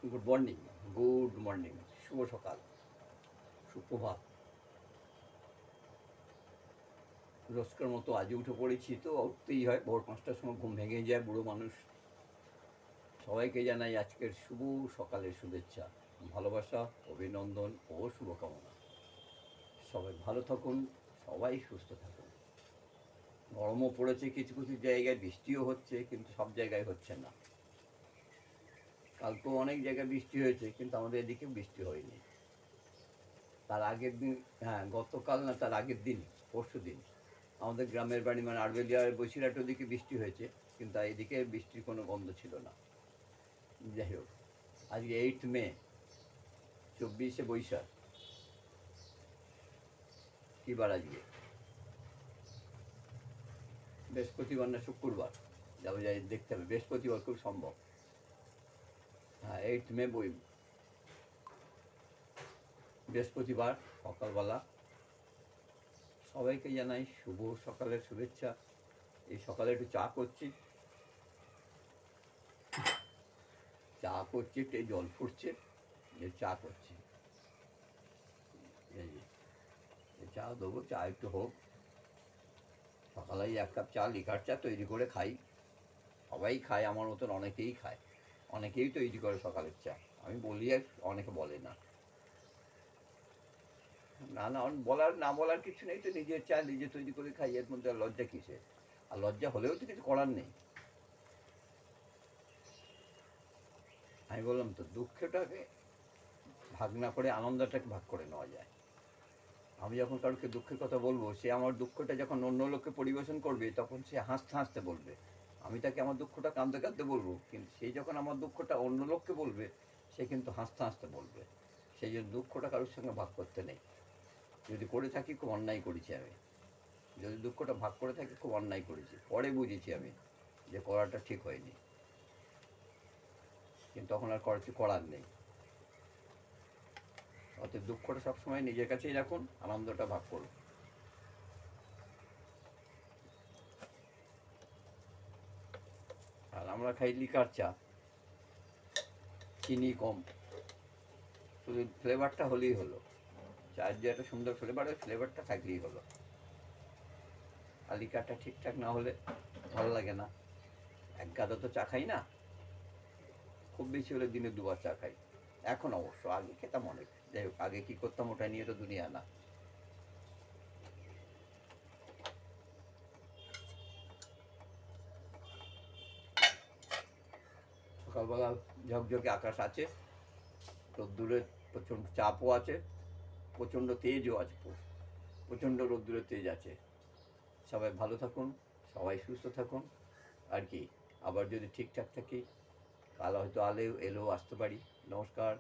Good morning, good morning, শুভ সকাল, সুপ্রভাত। রোজকার মতো আজও উঠে পড়েছি, তো উঠতেই হয়। ভোর 5টার সময় ঘুম ভেঙে যায়, বুড়ো মানুষ। সবাইকে জানাই আজকের শুভ সকালের শুভেচ্ছা, ভালোবাসা, অভিনন্দন ও শুভকামনা। সবাই ভালো থাকুন, সবাই সুস্থ থাকুন। গরমও পড়েছে, কিছু কিছু জায়গায় বৃষ্টিও হচ্ছে, কিন্তু সব জায়গায় হচ্ছে না। কালকেও অনেক জায়গায় বৃষ্টি হয়েছে, কিন্তু আমাদের এদিকে বৃষ্টি হয়নি। তার আগের দিন, হ্যাঁ গতকাল না তার আগের দিন, পরশু দিন আমাদের গ্রামের বাড়ি মানে আড়বেলিয়ার বসিরহাট ওদিকে বৃষ্টি হয়েছে, কিন্তু এদিকে বৃষ্টির কোনো গন্ধ ছিল না। যাই হোক, আজকে 8 মে, 24শে বৈশাখ। কী বার আজকে? বৃহস্পতিবার না শুক্রবার? যাবো, যাই দেখতে হবে। বৃহস্পতিবার খুব সম্ভব। হ্যাঁ, 8 মে বৃহস্পতিবার সকালবেলা। সবাইকে জানাই শুভ সকালের শুভেচ্ছা। এই সকালে একটু চা করছি, একটু জল ফুটছে, যে চা করছি। এই চা দেবো, চা একটু হোক। সকালে 1 কাপ চা, লিকার চা তৈরি করে খাই। সবাই খায়, আমার মতন অনেকেই খায়, অনেকেই তৈরি করে সকালের চা। আমি বলি আর অনেকে বলে না। না না, বলার না বলার কিছু নেই তো, নিজের চা নিজে তৈরি করে খাই, এর মধ্যে আর লজ্জা কিসে? আর লজ্জা হলেও তো কিছু করার নেই। আমি বললাম তো, দুঃখটাকে ভাগ না করে আনন্দটাকে ভাগ করে নেওয়া যায়। আমি যখন কারোকে দুঃখের কথা বলবো, সে আমার দুঃখটা যখন অন্য লোককে পরিবেশন করবে, তখন সে হাসতে হাসতে বলবে। আমি তাকে আমার দুঃখটা কাঁদতে কাঁদতে বলবো, কিন্তু সে যখন আমার দুঃখটা অন্য লোককে বলবে, সে কিন্তু হাসতে হাসতে বলবে। সেই জন্য দুঃখটা কারোর সঙ্গে ভাগ করতে নেই। যদি করে থাকি, খুব অন্যায় করেছি আমি। যদি দুঃখটা ভাগ করে থাকি, খুব অন্যায় করেছি। পরে বুঝেছি আমি যে করাটা ঠিক হয়নি, কিন্তু তখন আর কিছু করার নেই। অতএব দুঃখটা সবসময় নিজের কাছেই রাখুন, আনন্দটা ভাগ করুন। আর আমরা খাই লিকার চা, চিনি কম, শুধু ফ্লেভারটা হলেই হলো। চায়ের যে একটা সুন্দর ফ্লেভার, ওই ফ্লেভারটা থাকলেই হলো। আর লিকারটা ঠিকঠাক না হলে ভালো লাগে না। এক গাদা তো চা খাই না, খুব বেশি হলে দিনে 2 বার চা খাই। এখন অবশ্য, আগে খেতাম অনেক। যাই হোক, আগে কী করতাম ওটা নিয়ে তো দুনিয়া না। সকালবেলা ঝকঝকে আকাশ আছে, রোদ্দুরের প্রচণ্ড চাপও আছে, প্রচণ্ড তেজও আছে, প্রচণ্ড রোদ্দুরের তেজ আছে। সবাই ভালো থাকুন, সবাই সুস্থ থাকুন। আর কি, আবার যদি ঠিকঠাক থাকি, কাল হয়তো এলেও আসতে পারি। নমস্কার।